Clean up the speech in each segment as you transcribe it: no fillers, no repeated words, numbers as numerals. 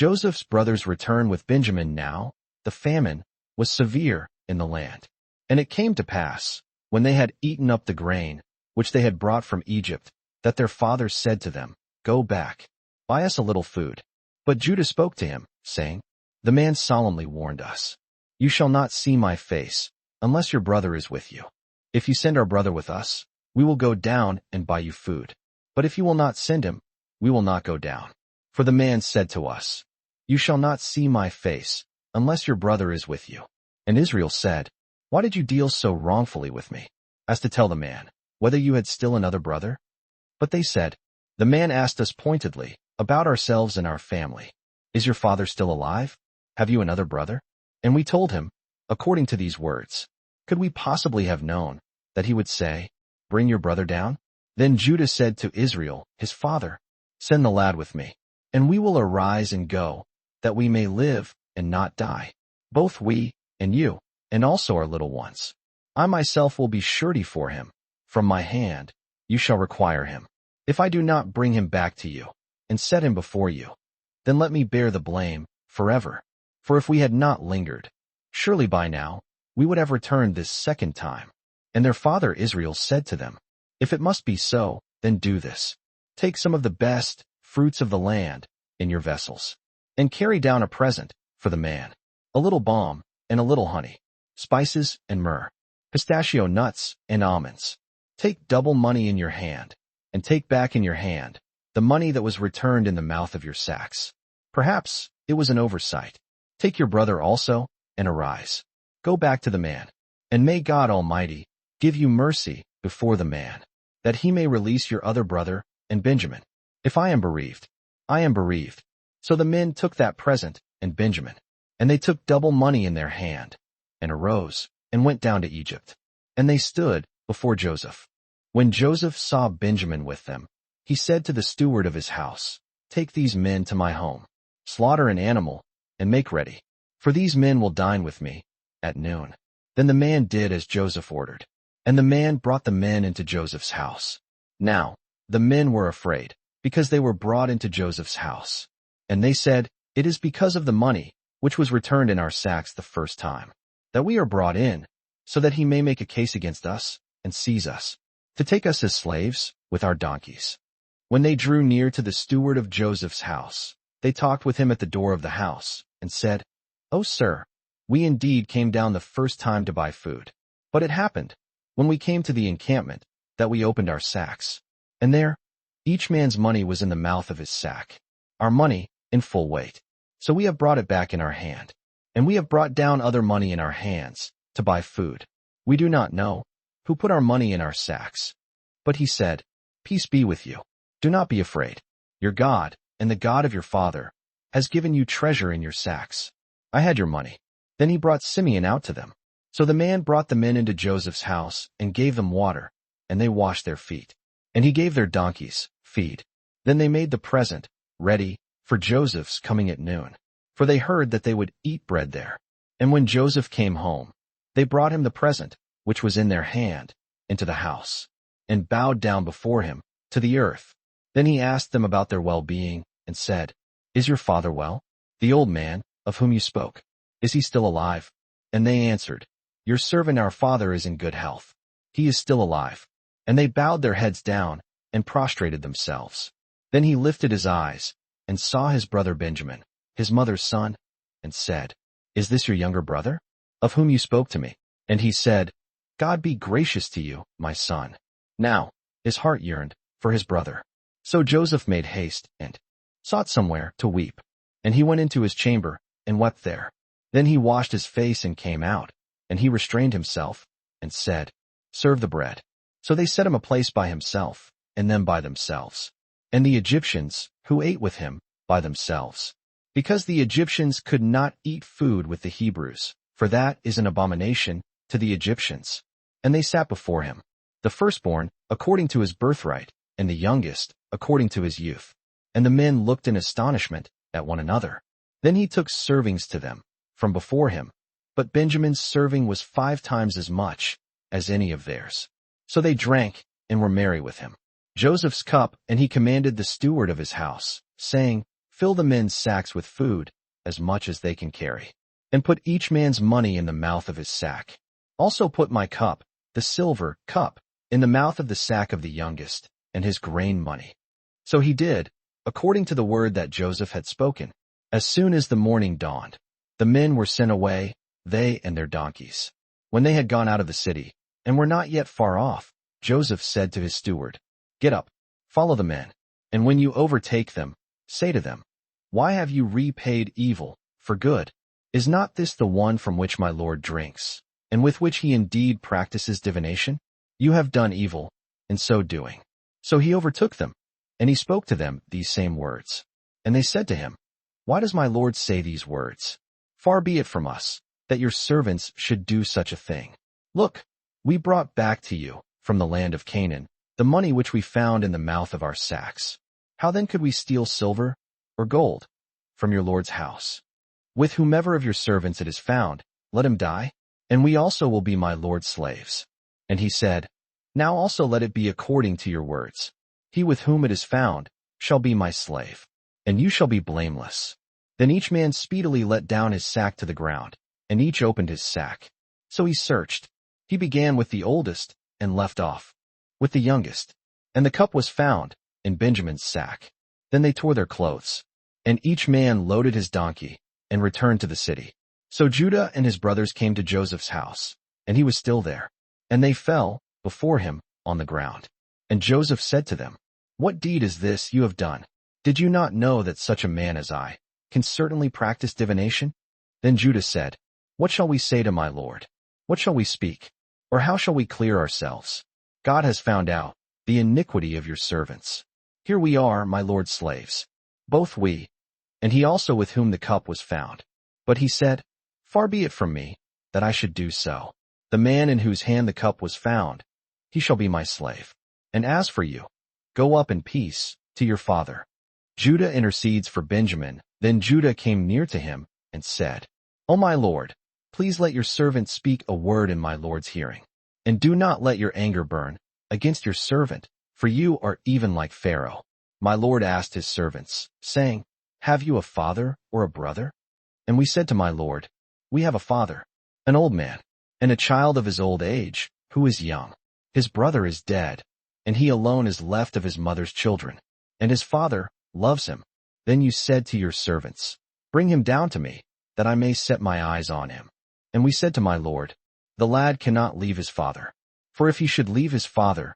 Joseph's brothers returned with Benjamin. Now the famine was severe in the land. And it came to pass, when they had eaten up the grain, which they had brought from Egypt, that their father said to them, Go back, buy us a little food. But Judah spoke to him, saying, The man solemnly warned us, You shall not see my face, unless your brother is with you. If you send our brother with us, we will go down and buy you food. But if you will not send him, we will not go down. For the man said to us, You shall not see my face, unless your brother is with you. And Israel said, Why did you deal so wrongfully with me, as to tell the man, whether you had still another brother? But they said, The man asked us pointedly, about ourselves and our family. Is your father still alive? Have you another brother? And we told him, according to these words. Could we possibly have known that he would say, Bring your brother down? Then Judah said to Israel, his father, Send the lad with me, and we will arise and go, that we may live and not die, both we and you, and also our little ones. I myself will be surety for him. From my hand you shall require him. If I do not bring him back to you, and set him before you, then let me bear the blame forever. For if we had not lingered, surely by now we would have returned this second time. And their father Israel said to them, If it must be so, then do this. Take some of the best fruits of the land in your vessels, and carry down a present for the man, a little balm and a little honey, spices and myrrh, pistachio nuts and almonds. Take double money in your hand, and take back in your hand the money that was returned in the mouth of your sacks. Perhaps it was an oversight. Take your brother also, and arise. Go back to the man, and may God Almighty give you mercy before the man, that he may release your other brother and Benjamin. If I am bereaved, I am bereaved. So the men took that present and Benjamin, and they took double money in their hand, and arose, and went down to Egypt. And they stood before Joseph. When Joseph saw Benjamin with them, he said to the steward of his house, Take these men to my home, slaughter an animal, and make ready, for these men will dine with me at noon. Then the man did as Joseph ordered, and the man brought the men into Joseph's house. Now the men were afraid, because they were brought into Joseph's house. And they said, It is because of the money which was returned in our sacks the first time, that we are brought in, so that he may make a case against us and seize us, to take us as slaves with our donkeys. When they drew near to the steward of Joseph's house, they talked with him at the door of the house, and said, O sir, we indeed came down the first time to buy food. But it happened, when we came to the encampment, that we opened our sacks. And there, each man's money was in the mouth of his sack, our money in full weight. So we have brought it back in our hand, and we have brought down other money in our hands to buy food. We do not know who put our money in our sacks. But he said, Peace be with you. Do not be afraid. Your God, and the God of your father, has given you treasure in your sacks. I had your money. Then he brought Simeon out to them. So the man brought the men into Joseph's house and gave them water, and they washed their feet. And he gave their donkeys feed. Then they made the present ready for Joseph's coming at noon, for they heard that they would eat bread there. And when Joseph came home, they brought him the present which was in their hand into the house, and bowed down before him to the earth. Then he asked them about their well-being, and said, Is your father well? The old man, of whom you spoke, is he still alive? And they answered, Your servant our father is in good health. He is still alive. And they bowed their heads down, and prostrated themselves. Then he lifted his eyes, and saw his brother Benjamin, his mother's son, and said, Is this your younger brother, of whom you spoke to me? And he said, God be gracious to you, my son. Now his heart yearned for his brother. So Joseph made haste, and sought somewhere to weep. And he went into his chamber, and wept there. Then he washed his face and came out, and he restrained himself, and said, Serve the bread. So they set him a place by himself, and them by themselves, and the Egyptians, who ate with him, by themselves. Because the Egyptians could not eat food with the Hebrews, for that is an abomination to the Egyptians. And they sat before him, the firstborn according to his birthright, and the youngest according to his youth. And the men looked in astonishment at one another. Then he took servings to them from before him, but Benjamin's serving was 5 times as much as any of theirs. So they drank and were merry with him. Joseph's cup, and he commanded the steward of his house, saying, Fill the men's sacks with food, as much as they can carry, and put each man's money in the mouth of his sack. Also put my cup, the silver cup, in the mouth of the sack of the youngest, and his grain money." So he did, according to the word that Joseph had spoken. As soon as the morning dawned, the men were sent away, they and their donkeys. When they had gone out of the city, and were not yet far off, Joseph said to his steward, "Get up, follow the men, and when you overtake them, say to them, 'Why have you repaid evil for good? Is not this the one from which my Lord drinks, and with which he indeed practices divination? You have done evil, in so doing.'" So he overtook them, and he spoke to them these same words. And they said to him, "Why does my Lord say these words? Far be it from us, that your servants should do such a thing. Look, we brought back to you, from the land of Canaan, the money which we found in the mouth of our sacks. How then could we steal silver or gold from your Lord's house? With whomever of your servants it is found, let him die, and we also will be my Lord's slaves." And he said, "Now also let it be according to your words. He with whom it is found shall be my slave, and you shall be blameless." Then each man speedily let down his sack to the ground, and each opened his sack. So he searched. He began with the oldest, and left off with the youngest. And the cup was found in Benjamin's sack. Then they tore their clothes, and each man loaded his donkey, and returned to the city. So Judah and his brothers came to Joseph's house, and he was still there. And they fell before him on the ground. And Joseph said to them, "What deed is this you have done? Did you not know that such a man as I can certainly practice divination?" Then Judah said, "What shall we say to my Lord? What shall we speak? Or how shall we clear ourselves? God has found out the iniquity of your servants. Here we are, my Lord's slaves, both we, and he also with whom the cup was found." But he said, "Far be it from me, that I should do so. The man in whose hand the cup was found, he shall be my slave. And as for you, go up in peace to your father." Judah intercedes for Benjamin. Then Judah came near to him and said, "O my Lord, please let your servant speak a word in my Lord's hearing, and do not let your anger burn against your servant, for you are even like Pharaoh." My Lord asked his servants, saying, "Have you a father or a brother?" And we said to my Lord, "We have a father, an old man, and a child of his old age, who is young. His brother is dead, and he alone is left of his mother's children, and his father loves him." Then you said to your servants, "Bring him down to me, that I may set my eyes on him." And we said to my Lord, "The lad cannot leave his father, for if he should leave his father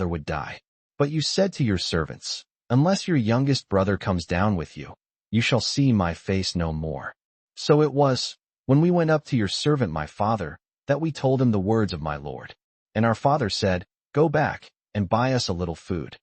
would die." But you said to your servants, "Unless your youngest brother comes down with you, you shall see my face no more." So it was, when we went up to your servant my father, that we told him the words of my Lord. And our father said, "Go back, and buy us a little food."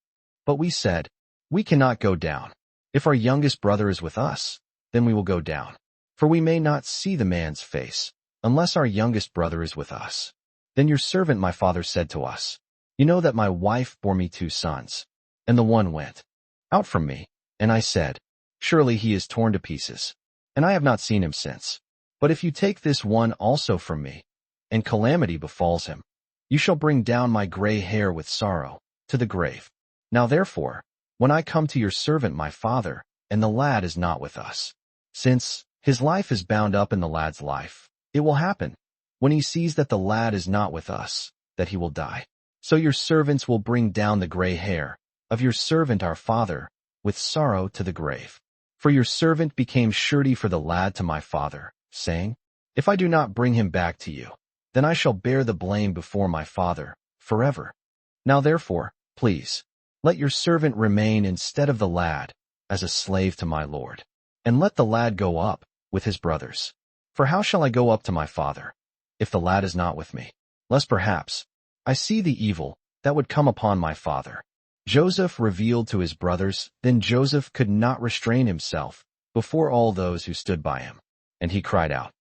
But we said, "We cannot go down. If our youngest brother is with us, then we will go down. For we may not see the man's face, unless our youngest brother is with us." Then your servant my father said to us, "You know that my wife bore me 2 sons, and the one went out from me, and I said, 'Surely he is torn to pieces,' and I have not seen him since. But if you take this one also from me, and calamity befalls him, you shall bring down my gray hair with sorrow to the grave. Now therefore, when I come to your servant my father, and the lad is not with us, since his life is bound up in the lad's life, it will happen, when he sees that the lad is not with us, that he will die. So your servants will bring down the gray hair of your servant our father with sorrow to the grave. For your servant became surety for the lad to my father, saying, 'If I do not bring him back to you, then I shall bear the blame before my father forever.' Now therefore, please, let your servant remain instead of the lad as a slave to my Lord, and let the lad go up with his brothers. For how shall I go up to my father, if the lad is not with me, lest perhaps I see the evil that would come upon my father?" Joseph revealed to his brothers. Then Joseph could not restrain himself before all those who stood by him, and he cried out,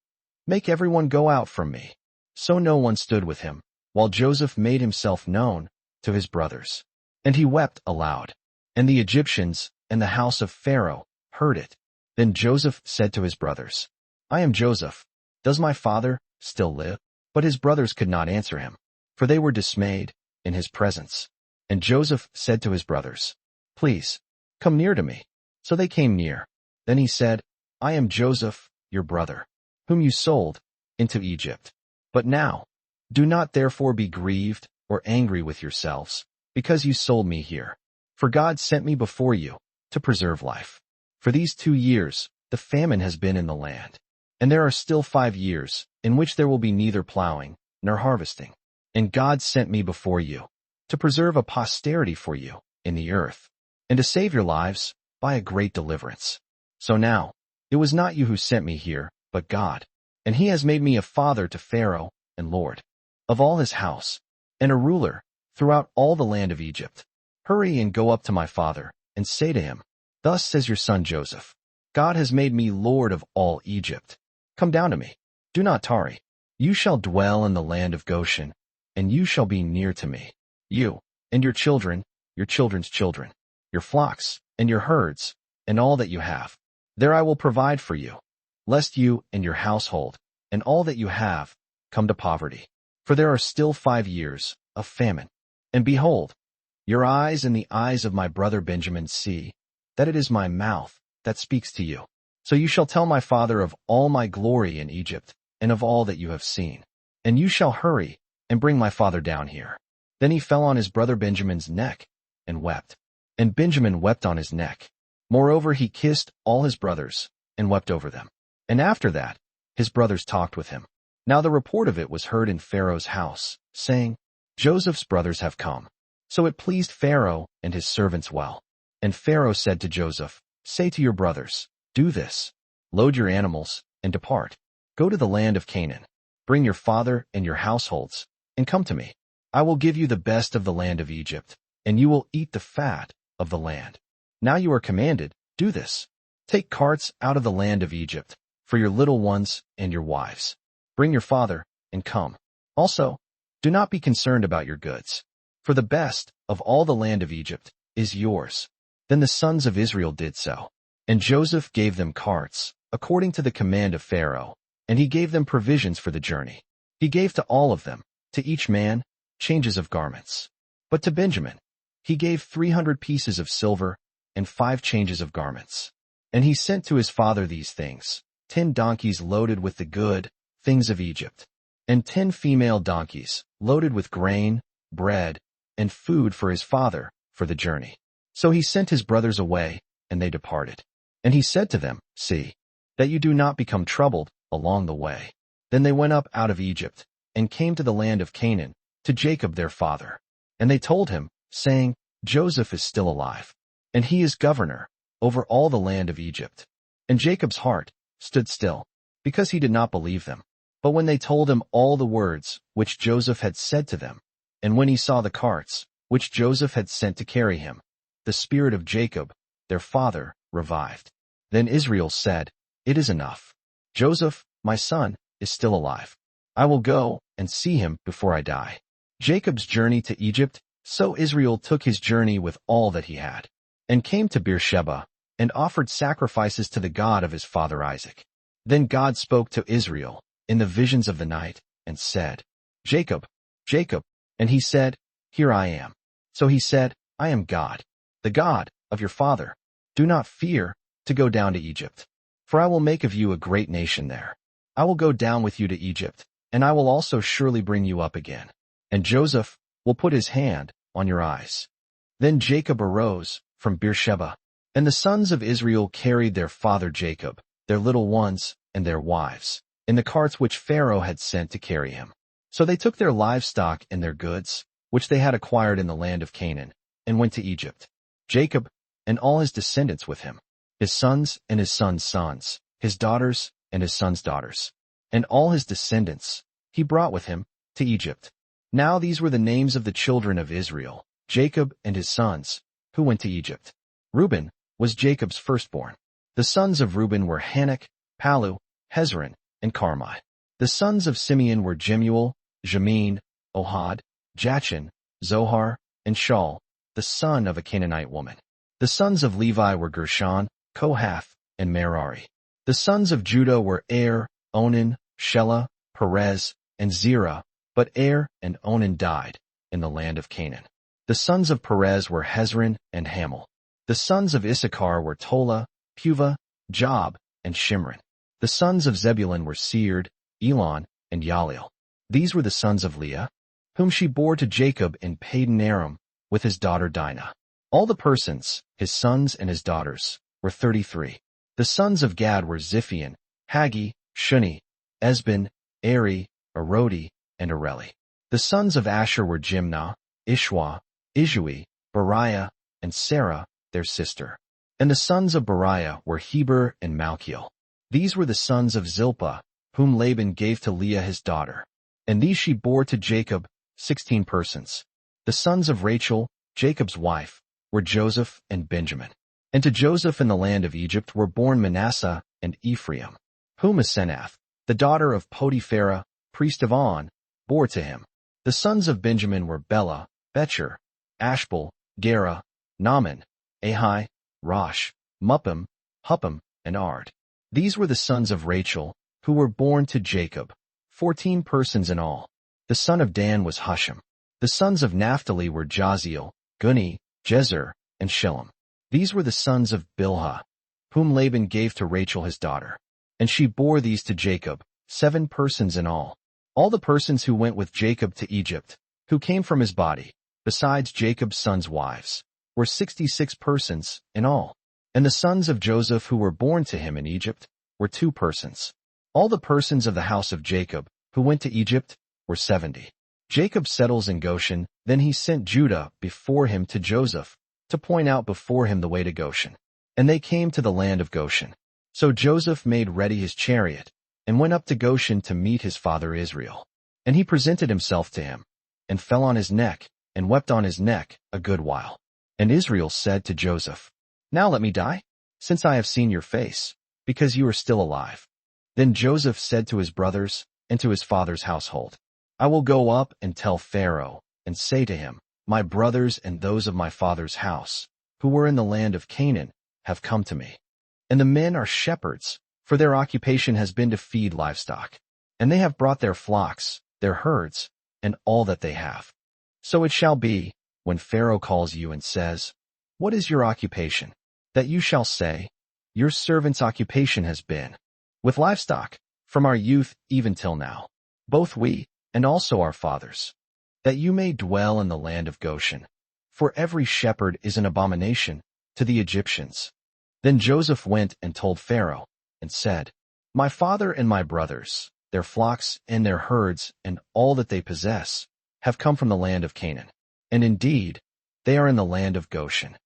"Make everyone go out from me." So no one stood with him, while Joseph made himself known to his brothers. And he wept aloud. And the Egyptians and the house of Pharaoh heard it. Then Joseph said to his brothers, "I am Joseph. Does my father still live?" But his brothers could not answer him, for they were dismayed in his presence. And Joseph said to his brothers, "Please, come near to me." So they came near. Then he said, I am Joseph, your brother, whom you sold into Egypt. But now, do not therefore be grieved or angry with yourselves, because you sold me here. For God sent me before you to preserve life. For these 2 years, the famine has been in the land. And there are still 5 years, in which there will be neither plowing nor harvesting. And God sent me before you to preserve a posterity for you in the earth, and to save your lives by a great deliverance. So now, it was not you who sent me here, but God. And he has made me a father to Pharaoh and Lord of all his house, and a ruler throughout all the land of Egypt. Hurry and go up to my father, and say to him, Thus says your son Joseph, God has made me Lord of all Egypt. Come down to me. Do not tarry. You shall dwell in the land of Goshen, and you shall be near to me. You, and your children, your children's children, your flocks, and your herds, and all that you have. There I will provide for you, lest you and your household, and all that you have, come to poverty. For there are still 5 years of famine. And behold, your eyes and the eyes of my brother Benjamin see that it is my mouth that speaks to you. So you shall tell my father of all my glory in Egypt, and of all that you have seen. And you shall hurry and bring my father down here. Then he fell on his brother Benjamin's neck and wept. And Benjamin wept on his neck. Moreover, he kissed all his brothers and wept over them. And after that, his brothers talked with him. Now the report of it was heard in Pharaoh's house, saying, Joseph's brothers have come. So it pleased Pharaoh and his servants well. And Pharaoh said to Joseph, Say to your brothers, Do this. Load your animals and depart. Go to the land of Canaan. Bring your father and your households, and come to me. I will give you the best of the land of Egypt, and you will eat the fat of the land. Now you are commanded, do this. Take carts out of the land of Egypt, for your little ones and your wives. Bring your father, and come. Also, do not be concerned about your goods, for the best of all the land of Egypt is yours. Then the sons of Israel did so. And Joseph gave them carts, according to the command of Pharaoh, and he gave them provisions for the journey. He gave to all of them, to each man, changes of garments. But to Benjamin, he gave 300 pieces of silver and 5 changes of garments. And he sent to his father these things, 10 donkeys loaded with the good things of Egypt, and 10 female donkeys loaded with grain, bread, and food for his father for the journey. So he sent his brothers away, and they departed. And he said to them, See, that you do not become troubled along the way. Then they went up out of Egypt, and came to the land of Canaan, to Jacob their father. And they told him, saying, Joseph is still alive, and he is governor over all the land of Egypt. And Jacob's heart stood still, because he did not believe them. But when they told him all the words which Joseph had said to them, and when he saw the carts which Joseph had sent to carry him, the spirit of Jacob, their father, revived. Then Israel said, It is enough. Joseph, my son, is still alive. I will go and see him before I die. Jacob's journey to Egypt. So Israel took his journey with all that he had, and came to Beersheba, and offered sacrifices to the God of his father Isaac. Then God spoke to Israel in the visions of the night, and said, Jacob, Jacob. And he said, Here I am. So he said, I am God, the God of your father. Do not fear to go down to Egypt, for I will make of you a great nation there. I will go down with you to Egypt, and I will also surely bring you up again. And Joseph will put his hand on your eyes. Then Jacob arose from Beersheba, and the sons of Israel carried their father Jacob, their little ones, and their wives, in the carts which Pharaoh had sent to carry him. So they took their livestock and their goods, which they had acquired in the land of Canaan, and went to Egypt. Jacob and all his descendants with him, his sons and his sons' sons, his daughters and his sons' daughters, and all his descendants, he brought with him to Egypt. Now these were the names of the children of Israel, Jacob and his sons, who went to Egypt. Reuben was Jacob's firstborn. The sons of Reuben were Hanok, Palu, Hezron, and Carmi. The sons of Simeon were Jemuel, Jamin, Ohad, Jachin, Zohar, and Shaul, the son of a Canaanite woman. The sons of Levi were Gershon, Kohath, and Merari. The sons of Judah were Onan, Shelah, Perez, and Zerah, but and Onan died in the land of Canaan. The sons of Perez were Hezron and Hamel. The sons of Issachar were Tola, Puvah, Job, and Shimron. The sons of Zebulun were Sered, Elon, and Yaleel. These were the sons of Leah, whom she bore to Jacob in Padan Aram with his daughter Dinah. All the persons, his sons and his daughters, were 33. The sons of Gad were Ziphion, Haggi, Shuni, Esbon, Eri, Arodi, and Areli. The sons of Asher were Jimnah, Ishwa, Ishui, Beriah, and Sarah, their sister. And the sons of Beriah were Heber and Malchiel. These were the sons of Zilpah, whom Laban gave to Leah his daughter. And these she bore to Jacob, 16 persons. The sons of Rachel, Jacob's wife, were Joseph and Benjamin. And to Joseph in the land of Egypt were born Manasseh and Ephraim, whom Asenath, the daughter of Potipharah, priest of On, bore to him. The sons of Benjamin were Bela, Becher, Ashbel, Gera, Naaman, Ahi, Rosh, Muppim, Huppim, and Ard. These were the sons of Rachel, who were born to Jacob, 14 persons in all. The son of Dan was Hushim. The sons of Naphtali were Jaziel, Guni, Jezer, and Shillem. These were the sons of Bilhah, whom Laban gave to Rachel his daughter. And she bore these to Jacob, 7 persons in all. All the persons who went with Jacob to Egypt, who came from his body, besides Jacob's sons' wives, were 66 persons in all. And the sons of Joseph who were born to him in Egypt were 2 persons. All the persons of the house of Jacob who went to Egypt were 70. Jacob settles in Goshen, then he sent Judah before him to Joseph, to point out before him the way to Goshen. And they came to the land of Goshen. So Joseph made ready his chariot, and went up to Goshen to meet his father Israel. And he presented himself to him, and fell on his neck, and wept on his neck a good while. And Israel said to Joseph, Now let me die, since I have seen your face, because you are still alive. Then Joseph said to his brothers, and to his father's household, I will go up and tell Pharaoh, and say to him, My brothers and those of my father's house, who were in the land of Canaan, have come to me. And the men are shepherds, for their occupation has been to feed livestock. And they have brought their flocks, their herds, and all that they have. So it shall be, when Pharaoh calls you and says, What is your occupation? That you shall say, Your servant's occupation has been with livestock, from our youth even till now, both we and also our fathers, that you may dwell in the land of Goshen. For every shepherd is an abomination to the Egyptians. Then Joseph went and told Pharaoh, and said, My father and my brothers, their flocks and their herds, and all that they possess, have come from the land of Canaan. And indeed, they are in the land of Goshen.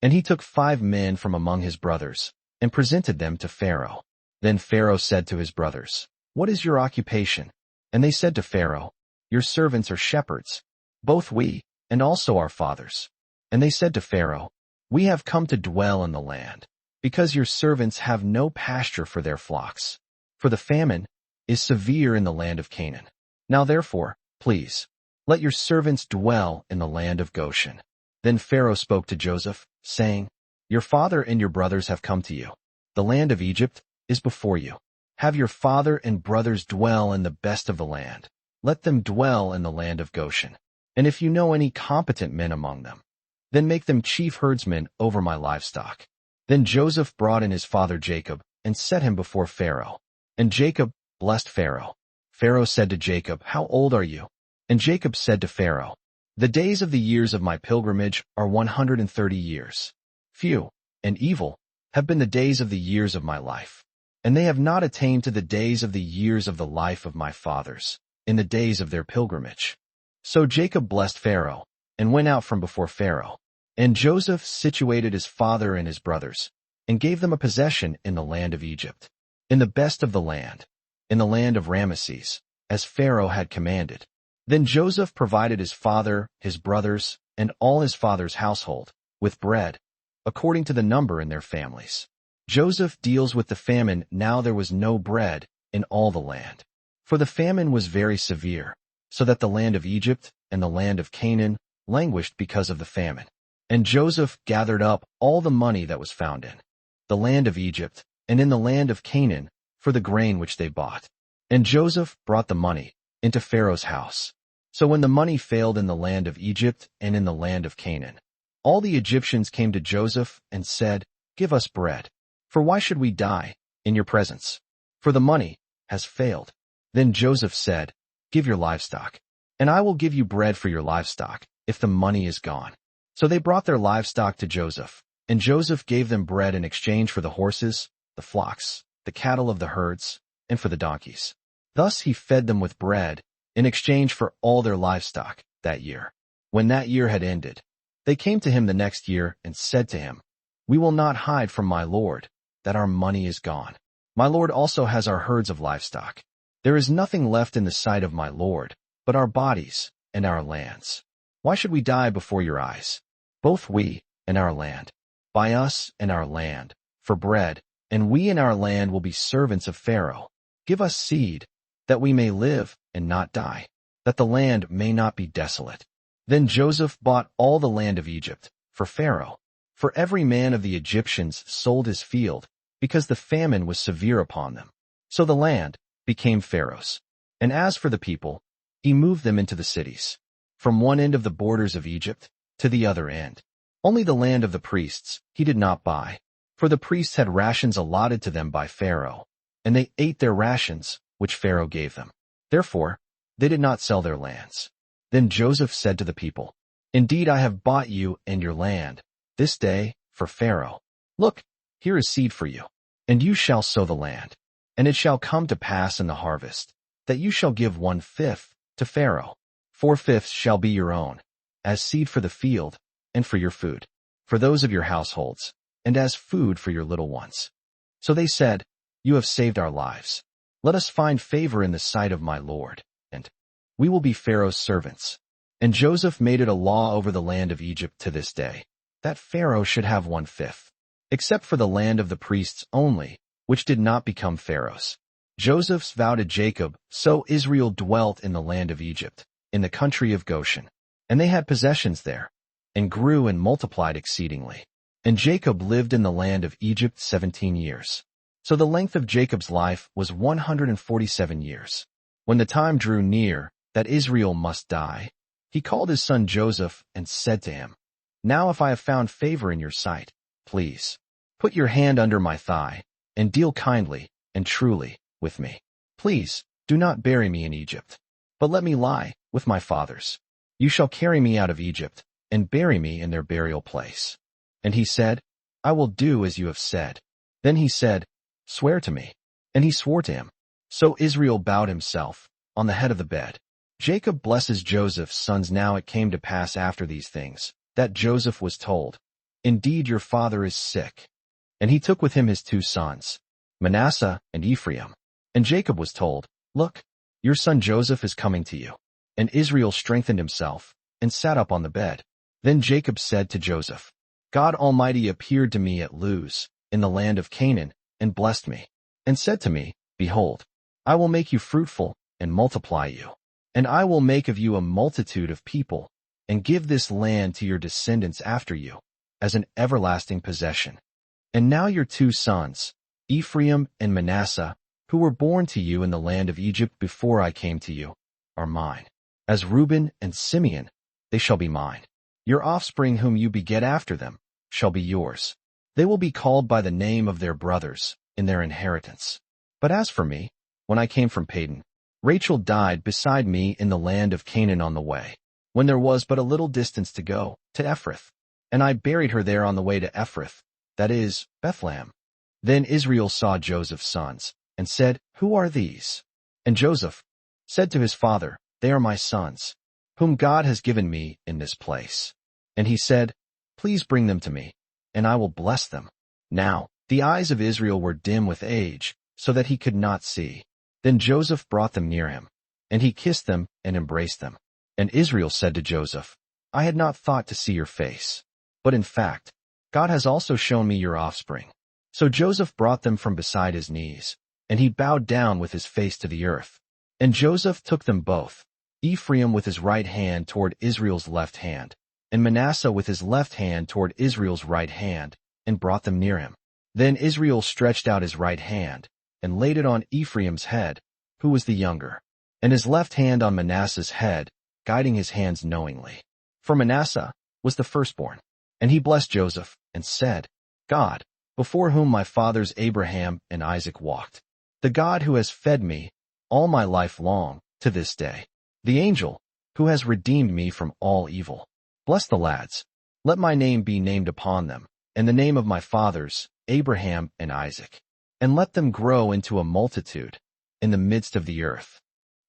And he took 5 men from among his brothers, and presented them to Pharaoh. Then Pharaoh said to his brothers, What is your occupation? And they said to Pharaoh, Your servants are shepherds, both we, and also our fathers. And they said to Pharaoh, We have come to dwell in the land, because your servants have no pasture for their flocks. For the famine is severe in the land of Canaan. Now therefore, please, let your servants dwell in the land of Goshen. Then Pharaoh spoke to Joseph, saying, Your father and your brothers have come to you. The land of Egypt is before you. Have your father and brothers dwell in the best of the land. Let them dwell in the land of Goshen. And if you know any competent men among them, then make them chief herdsmen over my livestock. Then Joseph brought in his father Jacob, and set him before Pharaoh. And Jacob blessed Pharaoh. Pharaoh said to Jacob, How old are you? And Jacob said to Pharaoh, The days of the years of my pilgrimage are 130 years. Few and evil have been the days of the years of my life, and they have not attained to the days of the years of the life of my fathers, in the days of their pilgrimage. So Jacob blessed Pharaoh, and went out from before Pharaoh. And Joseph situated his father and his brothers, and gave them a possession in the land of Egypt, in the best of the land, in the land of Ramesses, as Pharaoh had commanded. Then Joseph provided his father, his brothers, and all his father's household, with bread, according to the number in their families. Joseph deals with the famine. Now there was no bread in all the land, for the famine was very severe, so that the land of Egypt and the land of Canaan languished because of the famine. And Joseph gathered up all the money that was found in the land of Egypt and in the land of Canaan for the grain which they bought. And Joseph brought the money into Pharaoh's house. So when the money failed in the land of Egypt and in the land of Canaan, all the Egyptians came to Joseph and said, "Give us bread. For why should we die in your presence? For the money has failed." Then Joseph said, "Give your livestock, and I will give you bread for your livestock, if the money is gone." So they brought their livestock to Joseph, and Joseph gave them bread in exchange for the horses, the flocks, the cattle of the herds, and for the donkeys. Thus he fed them with bread in exchange for all their livestock that year. When that year had ended, they came to him the next year and said to him, "We will not hide from my lord that our money is gone. My lord also has our herds of livestock. There is nothing left in the sight of my lord but our bodies and our lands. Why should we die before your eyes, both we and our land? Buy us and our land for bread, and we and our land will be servants of Pharaoh. Give us seed, that we may live and not die, that the land may not be desolate." Then Joseph bought all the land of Egypt for Pharaoh. For every man of the Egyptians sold his field, because the famine was severe upon them. So the land became Pharaoh's. And as for the people, he moved them into the cities, from one end of the borders of Egypt to the other end. Only the land of the priests he did not buy, for the priests had rations allotted to them by Pharaoh, and they ate their rations which Pharaoh gave them. Therefore, they did not sell their lands. Then Joseph said to the people, "Indeed, I have bought you and your land this day for Pharaoh. Look, here is seed for you, and you shall sow the land. And it shall come to pass in the harvest, that you shall give 1/5 to Pharaoh. 4/5 shall be your own, as seed for the field, and for your food, for those of your households, and as food for your little ones." So they said, "You have saved our lives. Let us find favor in the sight of my lord, and we will be Pharaoh's servants." And Joseph made it a law over the land of Egypt to this day, that Pharaoh should have 1/5, except for the land of the priests only, which did not become Pharaoh's. Joseph's vow to Jacob, so Israel dwelt in the land of Egypt, in the country of Goshen. And they had possessions there, and grew and multiplied exceedingly. And Jacob lived in the land of Egypt 17 years. So the length of Jacob's life was 147 years. When the time drew near that Israel must die, he called his son Joseph and said to him, "Now if I have found favor in your sight, please, put your hand under my thigh, and deal kindly and truly with me. Please, do not bury me in Egypt, but let me lie with my fathers. You shall carry me out of Egypt, and bury me in their burial place." And he said, "I will do as you have said." Then he said, "Swear to me." And he swore to him. So Israel bowed himself on the head of the bed. Jacob blesses Joseph's sons. Now it came to pass after these things, that Joseph was told, "Indeed, your father is sick." And he took with him his 2 sons, Manasseh and Ephraim. And Jacob was told, "Look, your son Joseph is coming to you." And Israel strengthened himself, and sat up on the bed. Then Jacob said to Joseph, "God Almighty appeared to me at Luz, in the land of Canaan, and blessed me, and said to me, Behold, I will make you fruitful, and multiply you. And I will make of you a multitude of people, and give this land to your descendants after you, as an everlasting possession. And now your 2 sons, Ephraim and Manasseh, who were born to you in the land of Egypt before I came to you, are mine. As Reuben and Simeon, they shall be mine. Your offspring whom you beget after them shall be yours. They will be called by the name of their brothers in their inheritance. But as for me, when I came from Padan, Rachel died beside me in the land of Canaan on the way, when there was but a little distance to go, to Ephrath. And I buried her there on the way to Ephrath, that is, Bethlehem. Then Israel saw Joseph's sons, and said, Who are these? And Joseph said to his father, They are my sons, whom God has given me in this place. And he said, Please bring them to me, and I will bless them. Now the eyes of Israel were dim with age, so that he could not see. Then Joseph brought them near him, and he kissed them and embraced them. And Israel said to Joseph, I had not thought to see your face, but in fact, God has also shown me your offspring. So Joseph brought them from beside his knees, and he bowed down with his face to the earth. And Joseph took them both, Ephraim with his right hand toward Israel's left hand, and Manasseh with his left hand toward Israel's right hand, and brought them near him. Then Israel stretched out his right hand, and laid it on Ephraim's head, who was the younger, and his left hand on Manasseh's head, guiding his hands knowingly. For Manasseh was the firstborn. And he blessed Joseph, and said, God, before whom my fathers Abraham and Isaac walked, the God who has fed me all my life long to this day, the angel who has redeemed me from all evil. Bless the lads. Let my name be named upon them, and the name of my fathers, Abraham and Isaac. And let them grow into a multitude in the midst of the earth.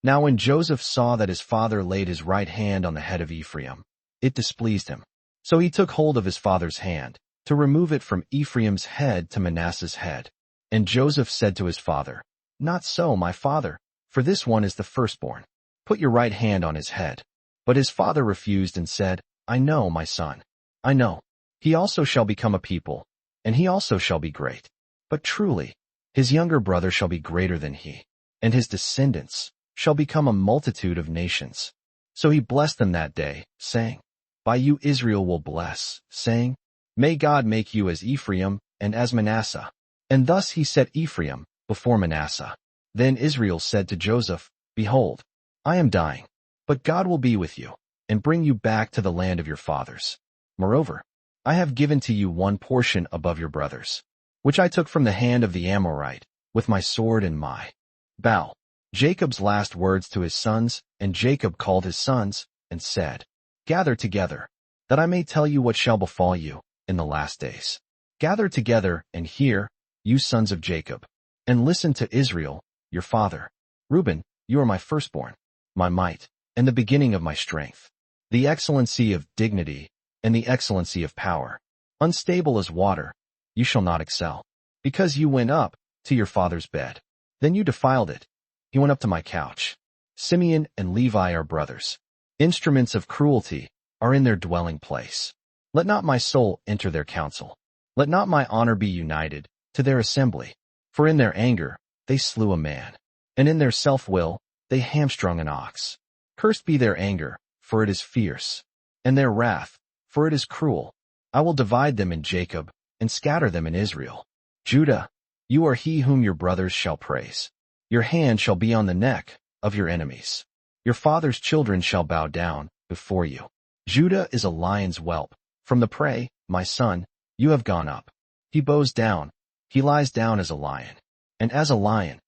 Now when Joseph saw that his father laid his right hand on the head of Ephraim, it displeased him. So he took hold of his father's hand, to remove it from Ephraim's head to Manasseh's head. And Joseph said to his father, Not so, my father, for this one is the firstborn. Put your right hand on his head. But his father refused and said, I know, my son. I know. He also shall become a people, and he also shall be great. But truly, his younger brother shall be greater than he, and his descendants shall become a multitude of nations. So he blessed them that day, saying, By you Israel will bless, saying, May God make you as Ephraim and as Manasseh. And thus he set Ephraim before Manasseh. Then Israel said to Joseph, Behold, I am dying, but God will be with you, and bring you back to the land of your fathers. Moreover, I have given to you one portion above your brothers, which I took from the hand of the Amorite, with my sword and my bow. Jacob's last words to his sons, and Jacob called his sons, and said, Gather together, that I may tell you what shall befall you in the last days. Gather together and hear, you sons of Jacob, and listen to Israel, your father. Reuben, you are my firstborn, my might, and the beginning of my strength, the excellency of dignity, and the excellency of power. Unstable as water, you shall not excel, because you went up to your father's bed. Then you defiled it. He went up to my couch. Simeon and Levi are brothers. Instruments of cruelty are in their dwelling place. Let not my soul enter their council. Let not my honor be united to their assembly. For in their anger they slew a man, and in their self-will they hamstrung an ox. Cursed be their anger, for it is fierce, and their wrath, for it is cruel. I will divide them in Jacob, and scatter them in Israel. Judah, you are he whom your brothers shall praise. Your hand shall be on the neck of your enemies. Your father's children shall bow down before you. Judah is a lion's whelp. From the prey, my son, you have gone up. He bows down. He lies down as a lion. And as a lion,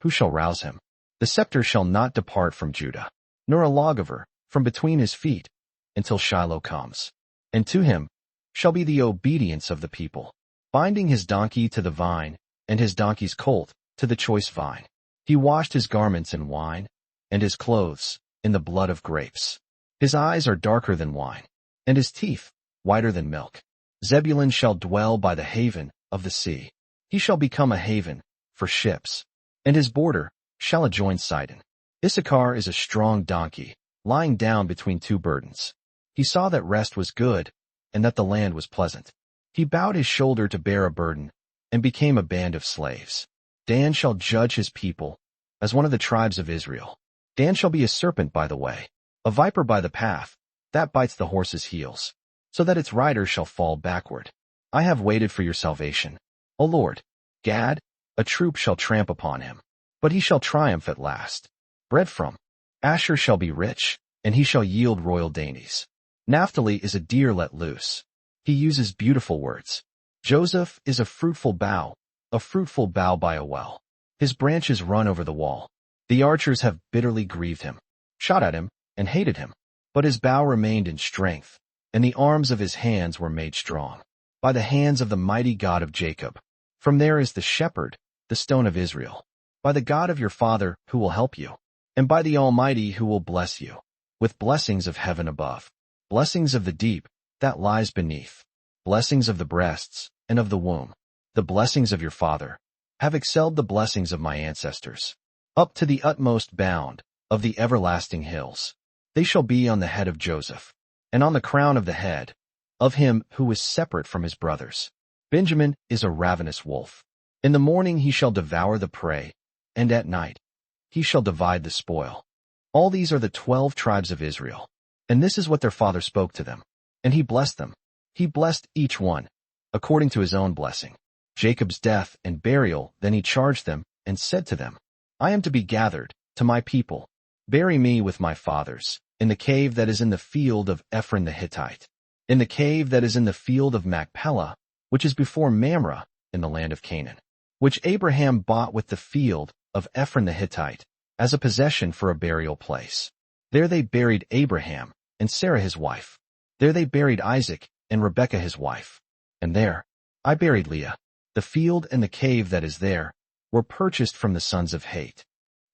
who shall rouse him? The scepter shall not depart from Judah, nor a lawgiver from between his feet, until Shiloh comes. And to him shall be the obedience of the people, binding his donkey to the vine, and his donkey's colt to the choice vine. He washed his garments in wine, and his clothes in the blood of grapes. His eyes are darker than wine, and his teeth whiter than milk. Zebulun shall dwell by the haven of the sea. He shall become a haven for ships, and his border shall adjoin Sidon. Issachar is a strong donkey, lying down between two burdens. He saw that rest was good, and that the land was pleasant. He bowed his shoulder to bear a burden, and became a band of slaves. Dan shall judge his people, as one of the tribes of Israel. Dan shall be a serpent by the way, a viper by the path, that bites the horse's heels, so that its rider shall fall backward. I have waited for your salvation, O Lord. Gad, a troop shall tramp upon him, but he shall triumph at last. Bread from Asher shall be rich, and he shall yield royal dainties. Naphtali is a deer let loose. He uses beautiful words. Joseph is a fruitful bough by a well. His branches run over the wall. The archers have bitterly grieved him, shot at him, and hated him. But his bow remained in strength, and the arms of his hands were made strong, by the hands of the mighty God of Jacob. From there is the shepherd, the stone of Israel, by the God of your father who will help you, and by the Almighty who will bless you, with blessings of heaven above, blessings of the deep that lies beneath, blessings of the breasts and of the womb. The blessings of your father have excelled the blessings of my ancestors, up to the utmost bound of the everlasting hills. They shall be on the head of Joseph, and on the crown of the head of him who is separate from his brothers. Benjamin is a ravenous wolf. In the morning he shall devour the prey, and at night he shall divide the spoil. All these are the 12 tribes of Israel, and this is what their father spoke to them. And he blessed them. He blessed each one, according to his own blessing. Jacob's death and burial, then he charged them, and said to them, I am to be gathered to my people. Bury me with my fathers, in the cave that is in the field of Ephron the Hittite. in the cave that is in the field of Machpelah, which is before Mamre, in the land of Canaan, which Abraham bought with the field of Ephron the Hittite, as a possession for a burial place. There they buried Abraham, and Sarah his wife. There they buried Isaac, and Rebekah his wife. And there I buried Leah. The field and the cave that is there were purchased from the sons of Heth.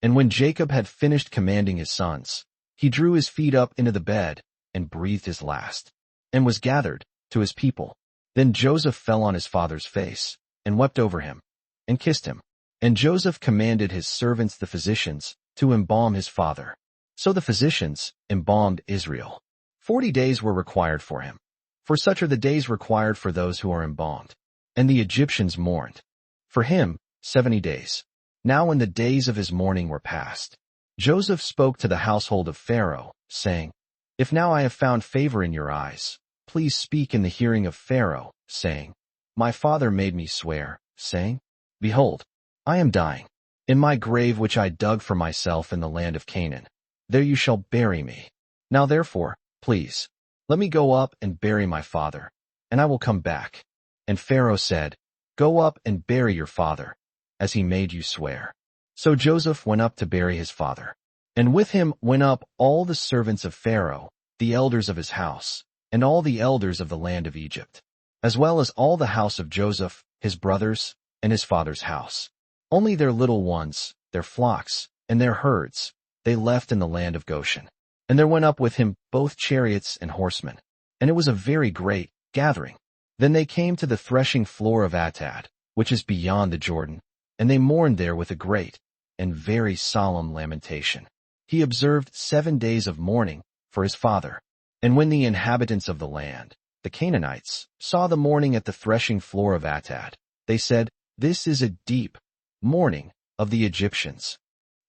And when Jacob had finished commanding his sons, he drew his feet up into the bed, and breathed his last, and was gathered to his people. Then Joseph fell on his father's face, and wept over him, and kissed him. And Joseph commanded his servants the physicians to embalm his father. So the physicians embalmed Israel. 40 days were required for him, for such are the days required for those who are embalmed. And the Egyptians mourned for him 70 days. Now when the days of his mourning were past, Joseph spoke to the household of Pharaoh, saying, If now I have found favor in your eyes, please speak in the hearing of Pharaoh, saying, My father made me swear, saying, Behold, I am dying. In my grave which I dug for myself in the land of Canaan, there you shall bury me. Now therefore, please, let me go up and bury my father, and I will come back. And Pharaoh said, Go up and bury your father, as he made you swear. So Joseph went up to bury his father. And with him went up all the servants of Pharaoh, the elders of his house, and all the elders of the land of Egypt, as well as all the house of Joseph, his brothers, and his father's house. Only their little ones, their flocks, and their herds, they left in the land of Goshen. And there went up with him both chariots and horsemen. And it was a very great gathering. Then they came to the threshing floor of Atad, which is beyond the Jordan, and they mourned there with a great and very solemn lamentation. He observed 7 days of mourning for his father. And when the inhabitants of the land, the Canaanites, saw the mourning at the threshing floor of Atad, they said, This is a deep mourning of the Egyptians.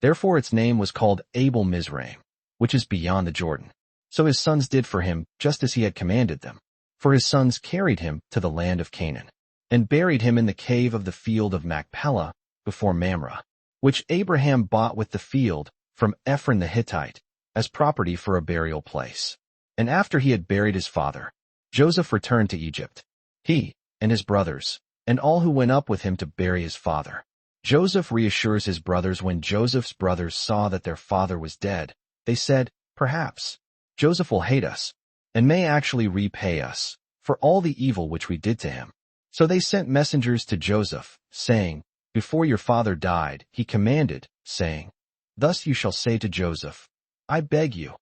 Therefore its name was called Abel Mizraim, which is beyond the Jordan. So his sons did for him just as he had commanded them. For his sons carried him to the land of Canaan, and buried him in the cave of the field of Machpelah before Mamre, which Abraham bought with the field from Ephron the Hittite, as property for a burial place. And after he had buried his father, Joseph returned to Egypt, he and his brothers, and all who went up with him to bury his father. Joseph reassures his brothers. When Joseph's brothers saw that their father was dead, they said, Perhaps Joseph will hate us, and may actually repay us for all the evil which we did to him. So they sent messengers to Joseph, saying, Before your father died, he commanded, saying, Thus you shall say to Joseph, I beg you,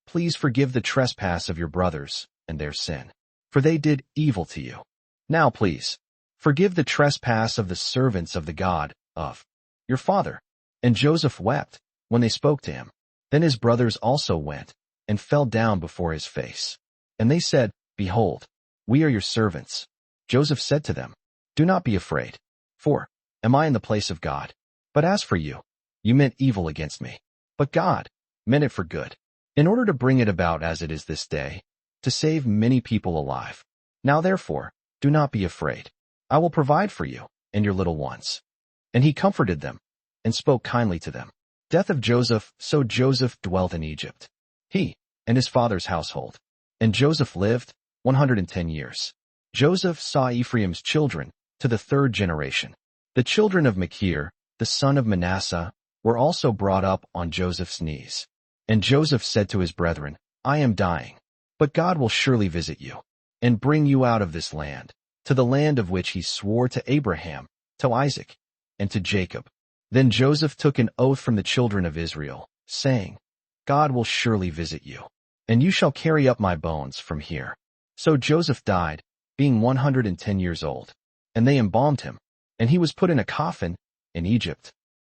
please forgive the trespass of your brothers and their sin, for they did evil to you. Now please, forgive the trespass of the servants of the God of your father. And Joseph wept when they spoke to him. Then his brothers also went and fell down before his face. And they said, Behold, we are your servants. Joseph said to them, Do not be afraid, for am I in the place of God? But as for you, you meant evil against me, but God meant it for good, in order to bring it about as it is this day, to save many people alive. Now therefore, do not be afraid. I will provide for you and your little ones. And he comforted them and spoke kindly to them. Death of Joseph. So Joseph dwelt in Egypt, he and his father's household. And Joseph lived 110 years. Joseph saw Ephraim's children to the 3rd generation. The children of Machir, the son of Manasseh, were also brought up on Joseph's knees. And Joseph said to his brethren, I am dying, but God will surely visit you, and bring you out of this land, to the land of which he swore to Abraham, to Isaac, and to Jacob. Then Joseph took an oath from the children of Israel, saying, God will surely visit you, and you shall carry up my bones from here. So Joseph died, being 110 years old, and they embalmed him, and he was put in a coffin in Egypt.